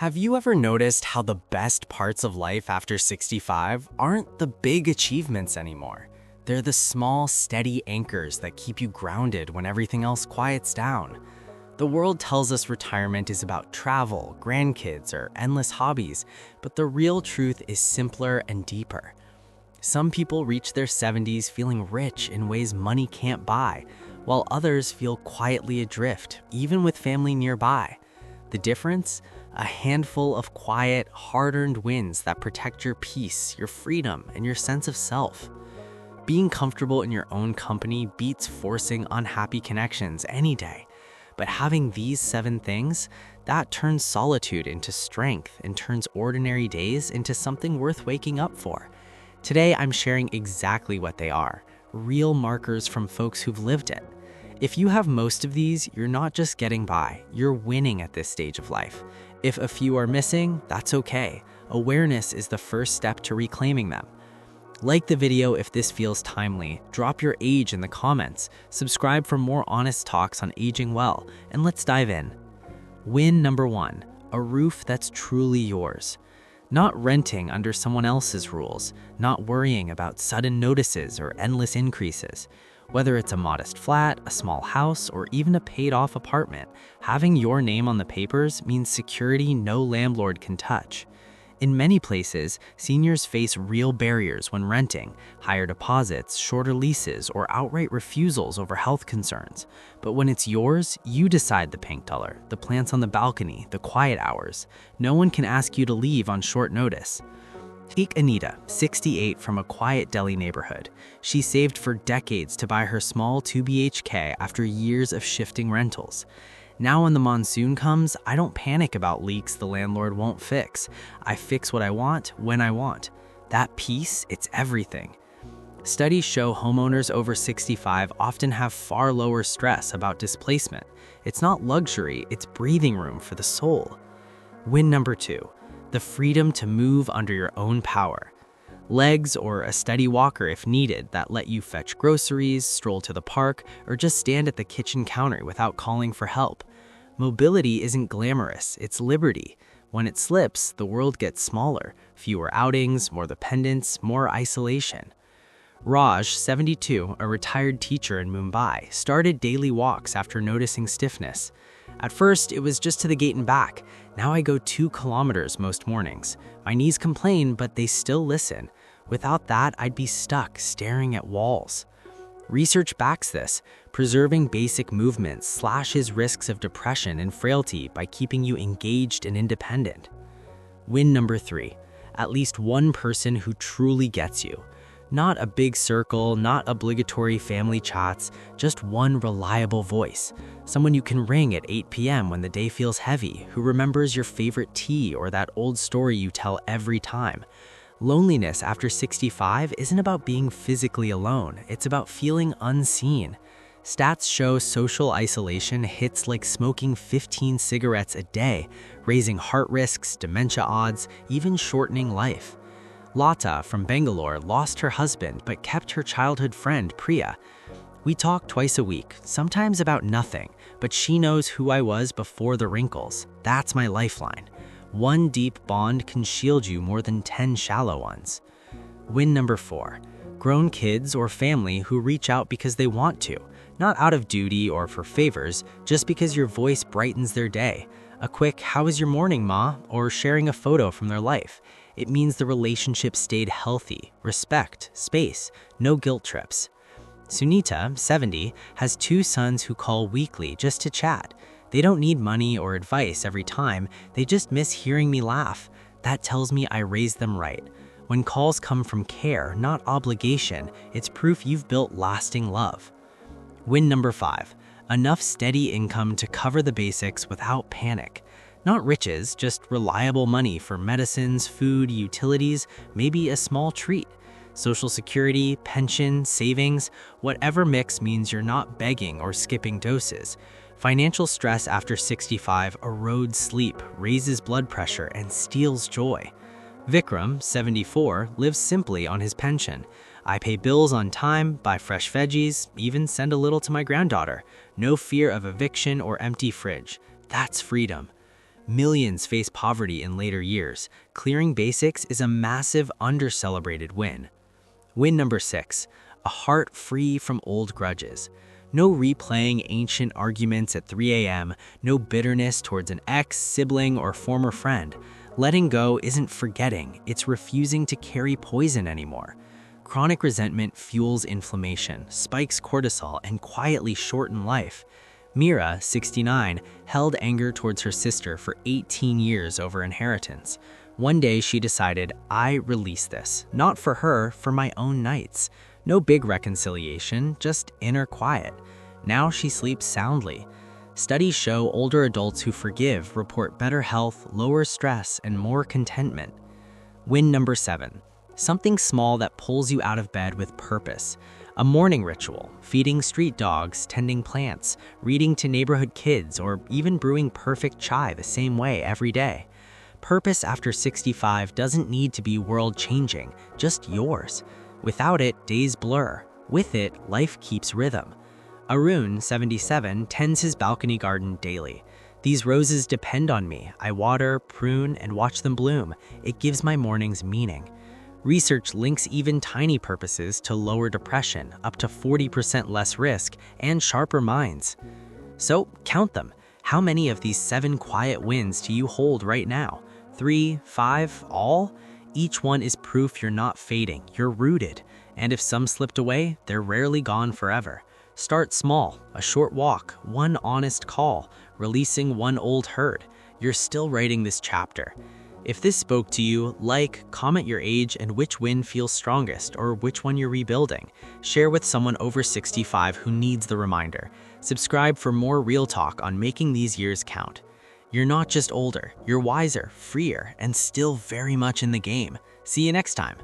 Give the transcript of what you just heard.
Have you ever noticed how the best parts of life after 65 aren't the big achievements anymore? They're the small, steady anchors that keep you grounded when everything else quiets down. The world tells us retirement is about travel, grandkids, or endless hobbies, but the real truth is simpler and deeper. Some people reach their 70s feeling rich in ways money can't buy, while others feel quietly adrift, even with family nearby. The difference? A handful of quiet, hard-earned wins that protect your peace, your freedom, and your sense of self. Being comfortable in your own company beats forcing unhappy connections any day. But having these 7 things, that turns solitude into strength and turns ordinary days into something worth waking up for. Today, I'm sharing exactly what they are, real markers from folks who've lived it. If you have most of these, you're not just getting by, you're winning at this stage of life. If a few are missing, that's okay. Awareness is the first step to reclaiming them. Like the video if this feels timely, drop your age in the comments, subscribe for more honest talks on aging well, and let's dive in. Win number 1, a roof that's truly yours. Not renting under someone else's rules, not worrying about sudden notices or endless increases. Whether it's a modest flat, a small house, or even a paid-off apartment, having your name on the papers means security no landlord can touch. In many places, seniors face real barriers when renting, higher deposits, shorter leases, or outright refusals over health concerns. But when it's yours, you decide the paint color, the plants on the balcony, the quiet hours. No one can ask you to leave on short notice. Take Anita, 68, from a quiet Delhi neighborhood. She saved for decades to buy her small 2 BHK after years of shifting rentals. Now when the monsoon comes, I don't panic about leaks the landlord won't fix. I fix what I want when I want. That peace, it's everything. Studies show homeowners over 65 often have far lower stress about displacement. It's not luxury, it's breathing room for the soul. Win number 2. The freedom to move under your own power. Legs or a steady walker if needed that let you fetch groceries, stroll to the park, or just stand at the kitchen counter without calling for help. Mobility isn't glamorous, it's liberty. When it slips, the world gets smaller, fewer outings, more dependence, more isolation. Raj, 72, a retired teacher in Mumbai, started daily walks after noticing stiffness. At first, it was just to the gate and back. Now I go 2 kilometers most mornings. My knees complain, but they still listen. Without that, I'd be stuck staring at walls. Research backs this. Preserving basic movements slashes risks of depression and frailty by keeping you engaged and independent. Win number 3. At least one person who truly gets you. Not a big circle, not obligatory family chats, just one reliable voice. Someone you can ring at 8 p.m. when the day feels heavy, who remembers your favorite tea or that old story you tell every time. Loneliness after 65 isn't about being physically alone, it's about feeling unseen. Stats show social isolation hits like smoking 15 cigarettes a day, raising heart risks, dementia odds, even shortening life. Lata from Bangalore lost her husband but kept her childhood friend Priya. We talk twice a week, sometimes about nothing, but she knows who I was before the wrinkles. That's my lifeline. One deep bond can shield you more than 10 shallow ones. Win number 4. Grown kids or family who reach out because they want to, not out of duty or for favors, just because your voice brightens their day. A quick "How was your morning, Ma?" or sharing a photo from their life. It means the relationship stayed healthy, respect, space, no guilt trips. Sunita, 70, has 2 sons who call weekly just to chat. They don't need money or advice every time, they just miss hearing me laugh. That tells me I raised them right. When calls come from care, not obligation, it's proof you've built lasting love. Win number 5. Enough steady income to cover the basics without panic. Not riches, just reliable money for medicines, food, utilities, maybe a small treat. Social security, pension, savings, whatever mix means you're not begging or skipping doses. Financial stress after 65 erodes sleep, raises blood pressure, and steals joy. Vikram, 74, lives simply on his pension. I pay bills on time, buy fresh veggies, even send a little to my granddaughter. No fear of eviction or empty fridge. That's freedom. Millions face poverty in later years. Clearing basics is a massive under-celebrated win. Win number 6, a heart free from old grudges. No replaying ancient arguments at 3 a.m., no bitterness towards an ex, sibling, or former friend. Letting go isn't forgetting, it's refusing to carry poison anymore. Chronic resentment fuels inflammation, spikes cortisol, and quietly shortens life. Mira, 69, held anger towards her sister for 18 years over inheritance. One day she decided, I release this, not for her, for my own nights. No big reconciliation, just inner quiet. Now she sleeps soundly. Studies show older adults who forgive report better health, lower stress, and more contentment. Win number 7, something small that pulls you out of bed with purpose. A morning ritual, feeding street dogs, tending plants, reading to neighborhood kids, or even brewing perfect chai the same way every day. Purpose after 65 doesn't need to be world-changing, just yours. Without it, days blur. With it, life keeps rhythm. Arun, 77, tends his balcony garden daily. These roses depend on me. I water, prune, and watch them bloom. It gives my mornings meaning. Research links even tiny purposes to lower depression, up to 40% less risk, and sharper minds. So, count them. How many of these 7 quiet wins do you hold right now? 3, 5, all? Each one is proof you're not fading, you're rooted. And if some slipped away, they're rarely gone forever. Start small, a short walk, one honest call, releasing one old hurt. You're still writing this chapter. If this spoke to you, comment your age and which win feels strongest or which one you're rebuilding. Share with someone over 65 who needs the reminder. Subscribe for more real talk on making these years count. You're not just older, you're wiser, freer, and still very much in the game. See you next time.